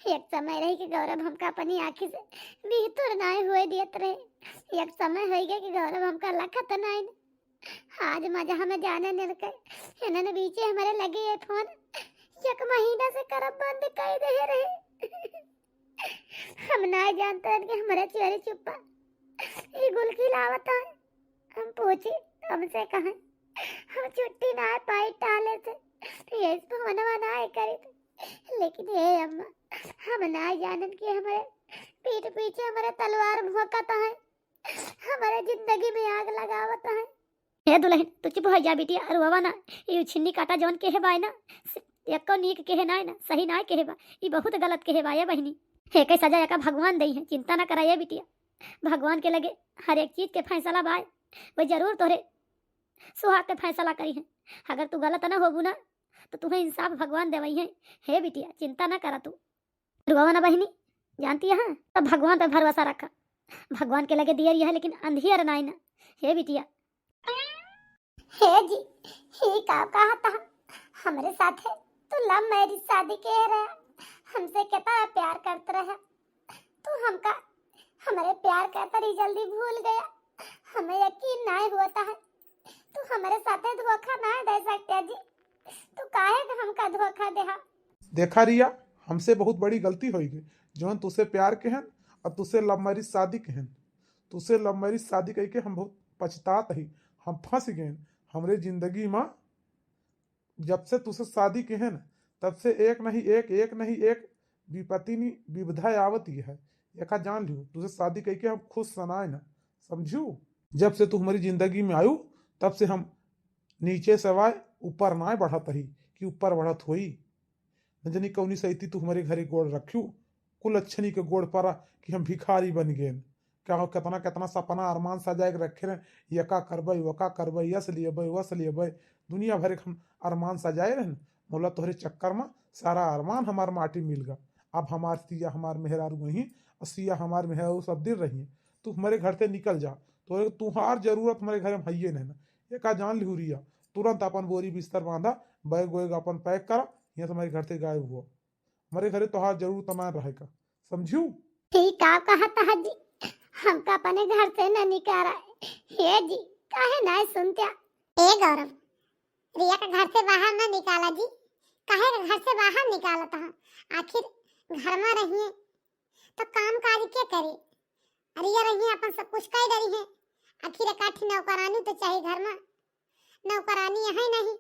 एक समय रही कि गौरव हमका अपनी आँखी से भीतर नहीं हुए दियत रहे। एक समय हो गया कि गौरव हमका लखा तो नहीं ना। आज मजा हमें जाने मिल गए। इन्होंने बीचे हमारे लगे ये फोन एक महीना से करब बंद कर दे रहे। हम नहीं जानते हैं कि हमारे चेहरे चुप्पा ये गुल खिलावत है। हम पूछे हमसे कहें हम छुट्टी ना पाई टाले थे, ये फोन ना करे थे। लेकिन ये अम्मा, हम नहीं जानते कि हमारे पीठ पीछे हमारे तलवार भोंकता है, हमारे जिंदगी में आग लगावत है। हे दुल्हन तू चुप हो जा बेटिया, अरे बाबा ना ये छिन्नी काटा जौन के है बाय ना, एको नीक के है ना, सही ना के है बा, ये बहुत गलत के है बा ये बहनी। हे के सजा का भगवान दई है, चिंता ना कराइए बिटिया, भगवान के लगे हर एक चीज के फैसला बाय, वही जरूर तोरे सुहाग के फैसला करी है। अगर तू गलत ना होबू ना तो तुम्हें इंसाफ भगवान देवई है। हे बिटिया चिंता ना करा तू, रुआवा ना बहनी, जानती है हाँ? तब भगवान पर भरोसा रखा, भगवान के लगे दिया है लेकिन अंधियर ना ना। हे बिटिया, हे जी, ही का कहा था हमारे साथ है तो लव मैरिज शादी के रहा, हमसे कितना प्यार करते रहा, तू हमका हमारे प्यार का तरी जल्दी भूल गया। हमें यकीन नहीं होता है तू हमारे साथ धोखा ना दे सकते जी। तू काहे हमका धोखा देहा? देखा रिया, हमसे बहुत बड़ी गलती हो गई, जौन तुसे प्यार के हन और तुसे लव मैरिज शादी के हन। तुसे लव मैरिज शादी कह के हम बहुत पछतात ही, हम फंस गए हमरे जिंदगी में। जब से तुसे शादी के हन तब से एक नहीं एक विपत्ति नहीं विविधा आवती है। एका जान लियो, तुझे शादी कह के हम खुश सनाए ना, समझू। जब से तू हमारी जिंदगी में आयु तब से हम नीचे सवाए ऊपर ना बढ़त ही कि ऊपर बढ़त होई। न जानी कौनी सही तू हमारे घरे गोड़ रखू, कुल अच्छनी के गोड़ पर कि हम भिखारी बन गए। क्या हो, कितना कितना सपना अरमान सजाए के रखे रहे, ये का करबई वो का करबई, यस लिएबई वस लिएबई, दुनिया भर के हम अरमान सजाए रहे। मोला तोहरे चक्कर में सारा अरमान हमार माटी मिल गया। अब हमार सिया हमार मेहरारू वहीं और सिया हमार मेहरारू सब दिन रही। तू हमारे घर से निकल जा, तो तुहार जरूरत हमारे घर में है नहीं ना। ये का जान लिहू रिया, तुरंत अपन बोरी बिस्तर बांधा, बैग वैग अपन पैक करा, यहाँ से हमारे घर से गायब हुआ। हमारे घरे तोहार जरूर तमान रहेगा, समझू। ठीक है कहा था जी, हमका अपने घर से न निकाला है। हे जी, काहे नहीं सुनते? ए गौरव, रिया का घर से बाहर न निकाला जी, काहे घर से बाहर निकाला था? आखिर घर में रहिए तो काम काज क्या करे? रिया रहिए अपन सब कुछ कह रही है, आखिर एक नौकरानी तो चाहिए घर में। नौकरानी है नहीं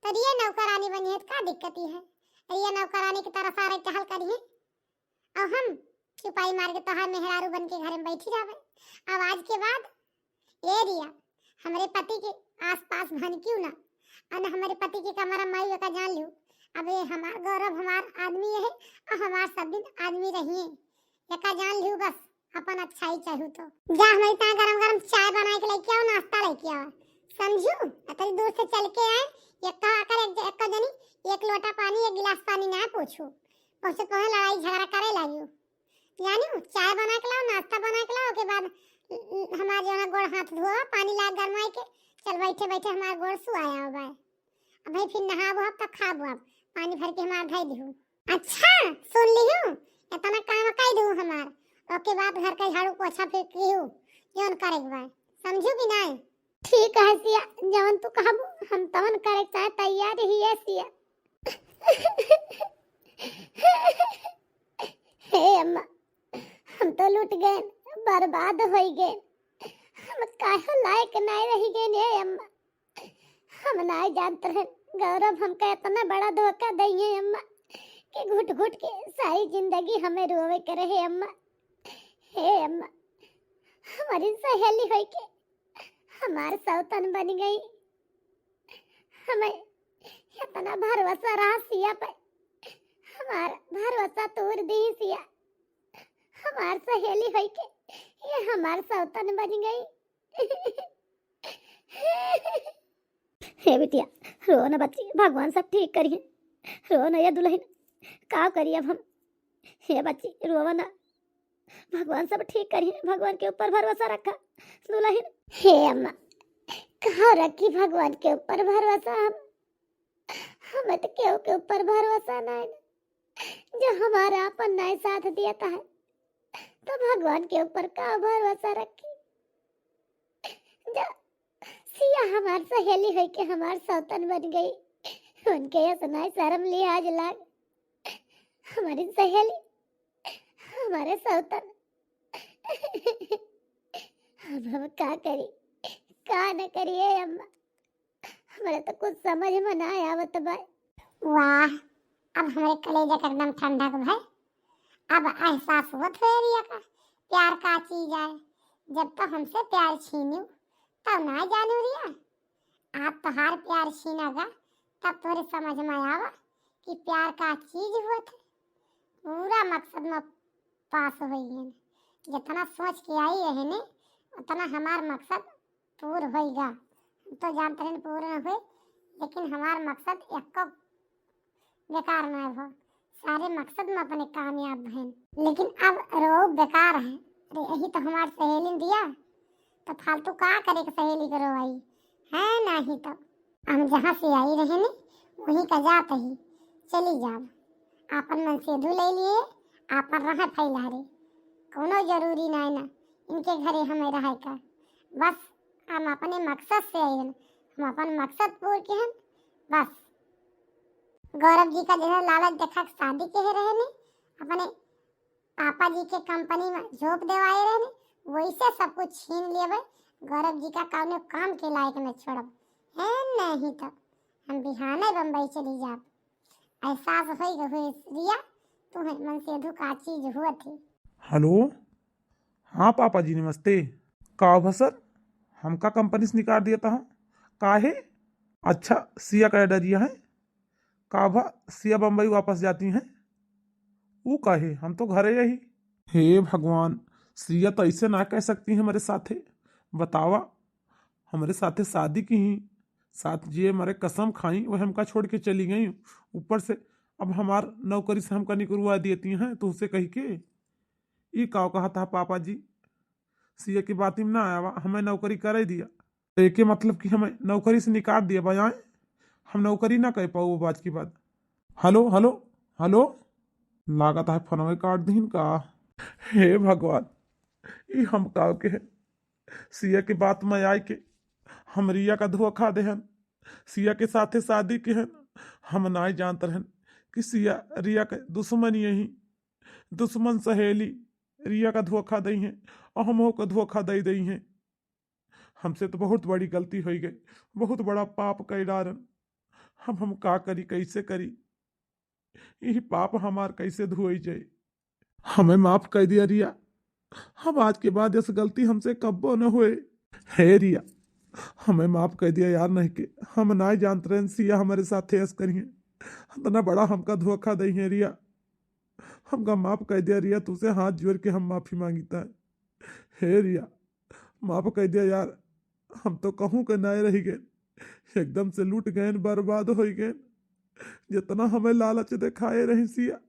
तो रिया नौकरानी बनी है, क्या दिक्कत है? रिया नौकरानी की तरह सारे टहल करिए और हम छुपाई मार के तोहार मेहरारू बन के घर में बैठी जावे। अब आज के बाद ए रिया हमारे पति के आसपास भन क्यों ना, और हमारे पति के कमरा माई का जान लियो। अब ये हमार गौरव हमार आदमी है और हमार सब दिन आदमी रहिए, एका जान लियो। बस अपन अच्छाई चाहू तो जा हमारी ता गरम गरम चाय बना के लेके आओ, नाश्ता लेके आओ, समझू। अतरी दूर से चल के आए, एक आकर एक जनी एक लोटा पानी एक गिलास पानी ना पूछो, पहुंचे तो लड़ाई झगड़ा करे लागियो। यानी चाय बना के लाओ, नाश्ता बना के लाओ, के बाद हमारा जो ना गोड़ हाथ धो, पानी ला गरमाई के चल बैठे बैठे हमारा गोड़ सुआया हो भाई। अब भाई फिर नहाबो अब तब खाबो, अब पानी भर के हमार धई दिहु। अच्छा सुन लिहु, इतना काम कई दू हमार, ओके बाद घर का झाड़ू पोछा फिर किहु जोन करे के भाई, समझू कि नहीं? ठीक है सिया, जवन तू कहबो हम तवन करे चाहे तैयार ही है सिया। हे अम्मा, हम तो लूट गए, बर्बाद हो गए, हम काहे लायक नहीं रह गए। हे अम्मा, हम नहीं जानते हैं गौरव हमका इतना बड़ा धोखा दिए अम्मा कि घुट घुट के सारी जिंदगी हमें रोवे करे। हे अम्मा, हे अम्मा, हमारी सहेली हो के हमारे सौतन बन गई, हमें इतना भरोसा रहा सिया पे, हमार भरोसा तोड़ दी सिया। हमार सहेली होई के ये हमार सौतन बन गई। हे बिटिया, रो न बच्ची, भगवान सब ठीक करिए। रो न ये दुल्हन, का करिए अब हम। हे बच्ची रोवा ना, भगवान सब ठीक करिए। भगवान के ऊपर भरोसा रखा दुल्हन। हे अम्मा, कहाँ रखी भगवान के ऊपर भरोसा हम। हमें तो केहू के ऊपर भरोसा नहीं। जो हमारा अपन नहीं साथ देता है तो भगवान के ऊपर का भरोसा रखी। जो सिया हमार सहेली है कि हमार सौतन बन गई, उनके ये सुनाई शर्म लिहाज लाग। हमारी सहेली, हमारे सौतन, अब हम का करी का न करिए अम्मा। हमारे तो कुछ समझ में ना आवत भाई। वाह, अब हमारे कलेजा का एकदम ठंडा हो भाई। अब एहसास हुआ फेरिया का प्यार का चीज है। जब तक हमसे प्यार छीनू तब ना जानू रिया। आप तोहार प्यार छीनागा तब तोरे समझ में आवा कि प्यार का चीज हुआ था। पूरा मकसद में पास हुई है। जितना सोच के आई रहे ने उतना हमार मकसद पूर्ण होगा। तो जानते हैं पूर्ण हुए, लेकिन हमार मकसद एक बेकार ना हो। सारे मकसद में अपने कामयाब हैं। लेकिन अब रो बेकार है। अरे यही तो हमार सहेली ने दिया, तो फालतू का करे सहेली को रोवाई है नहीं। तो हम जहाँ से आई रहे ने वहीं का जात ही चली जाब। आपन मन से धू ले लिए, आपन रह फैला रे। कोनो जरूरी नहीं ना इनके घरे हमें रहे का। बस हम अपने मकसद से आए हैं। हम अपन मकसद पूर्ण के हैं बस। गौरव जी का जैसे लालच देखा शादी के रहे ने अपने पापा जी के कंपनी में झोंक देवाए रहे ने, वैसे सब कुछ छीन लिए भाई। गौरव जी का कौनो काम के लायक न छोड़ब है नहीं। तो हम बिहाने बम्बई चली जाब। एहसास हो हुए रिया तुम्हें मन से धुका चीज हुआ थी। हेलो, हाँ पापा जी नमस्ते। का भसर हमका कंपनी से निकाल दिया था काहे? अच्छा, सिया का डरिया है का भा? सिया बम्बई वापस जाती हैं वो काहे? हम तो घरे यही। हे भगवान, सिया तो ऐसे ना कह सकती है हमारे साथे। बतावा, हमारे साथे शादी की ही साथ जिए हमारे कसम खाई, वह हमका छोड़ के चली गई। ऊपर से अब हमार नौकरी से हमका निकलवा देती हैं तो उसे कही के ये का कहा था पापा जी। सीए की बात में ना आया, हमें नौकरी कर ही दिया। एक मतलब कि हमें नौकरी से निकाल दिया बजाय हम नौकरी ना कर पाओ वो बात की बात। हेलो हेलो हेलो, लागत है फोन काट दीन का। हे भगवान, ये हम का के है सिया की बात में आए के हम रिया का धोखा देहन। सिया के साथे शादी के हन, हम ना जानते रहन कि सिया रिया के दुश्मन यही दुश्मन सहेली रिया का धोखा दई है और हम को धोखा दे दई हैं। हमसे तो बहुत बड़ी गलती हो गई, बहुत बड़ा पाप कर डारन। हम का करी, कैसे करी? यही पाप हमार कैसे धोई जाए? हमें माफ कर दिया रिया। हम आज के बाद इस गलती हमसे कब्बो न हुए। हे रिया, हमें माफ कर दिया यार। नहीं के हम ना जानते रहे सिया हमारे साथ ऐस करिए। इतना बड़ा हमका धोखा दई है रिया। हमका माफ कर दिया रिया, तुझसे हाथ जोड़ के हम माफी मांगता है। हे रिया, माफ कर दिया यार। हम तो कहूँ के ना रह गए, एकदम से लूट गए, बर्बाद हो गए। जितना हमें लालच दिखाए रही सिया,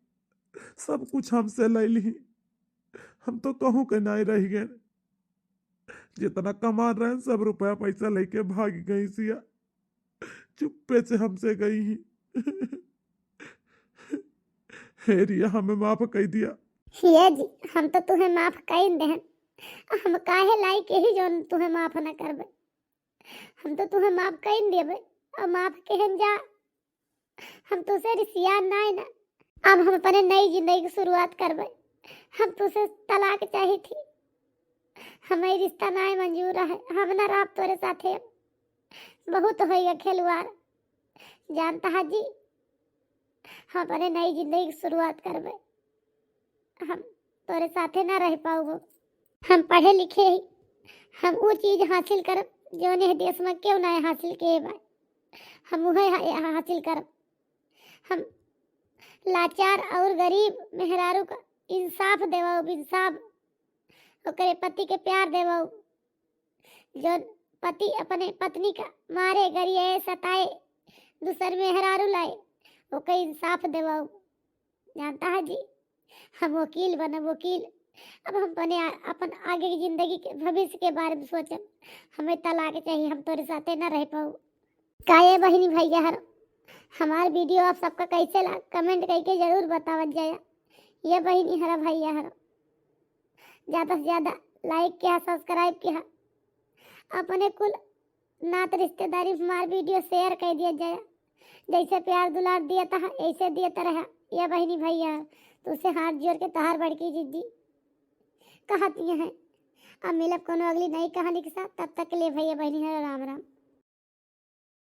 सब कुछ हमसे ले ली। हम तो कहूँ के ना रह गए। जितना कमा रहे सब रुपया पैसा लेके भाग गई सिया, चुप्पे से हमसे गई ही। हे रिया, हमें माफ कर दिया। ये जी हम तो तुम्हें माफ कर देहन। हम काहे लायक ही जो तुम्हें माफ न करबे। हम तो तुम्हें माफ कर देबे और माफ कहन जा। हम तुझसे रिसिया ना ना। अब हम अपने नई जिंदगी की शुरुआत करबे। हम तुझसे तलाक चाहिए थी, हमें रिश्ता ना मंजूर है। हम ना रह तोरे साथे। बहुत हो गया खेलवार, जानता है जी। हम अपने नई जिंदगी की शुरुआत करबे। हम तोरे साथे ना रह पाऊँ। हम पढ़े लिखे ही, हम वो चीज हासिल करब जो ने देश में क्यों ना हासिल किए बा। हम वह हासिल करब। हम लाचार और गरीब मेहरारू का इंसाफ देवाओ, इंसाफ ओकरे पति के प्यार देवाओ। जो पति अपने पत्नी का मारे गरिए सताए दूसर मेहरारू लाए ओके इंसाफ देवाओ। जानता है जी, हम वकील बने वकील। अब हम अपन आगे की जिंदगी के भविष्य के बारे में सोचें। हमें तलाक चाहिए, हम तोरे साथे ना रह पाऊ। काये बहिनी भैया हर हमार वीडियो आप सबका कैसे लगा कमेंट करके जरूर बतावत जाया। ये बहिनी हरा भैया हर ज़्यादा से ज़्यादा लाइक किया, सब्सक्राइब किया, अपने कुल नात रिश्तेदारी हमार वीडियो शेयर कर दिया जाया। जैसे प्यार दुलार दिया था ऐसे दिया रहा। ये बहिनी भैया तो उसे हाथ जोड़ के तहार बड़की जिद्दी कहती हैं। अब मिलब कोनो अगली नई कहानी के साथ, तब तक के लिए भैया बहिनी हर राम राम।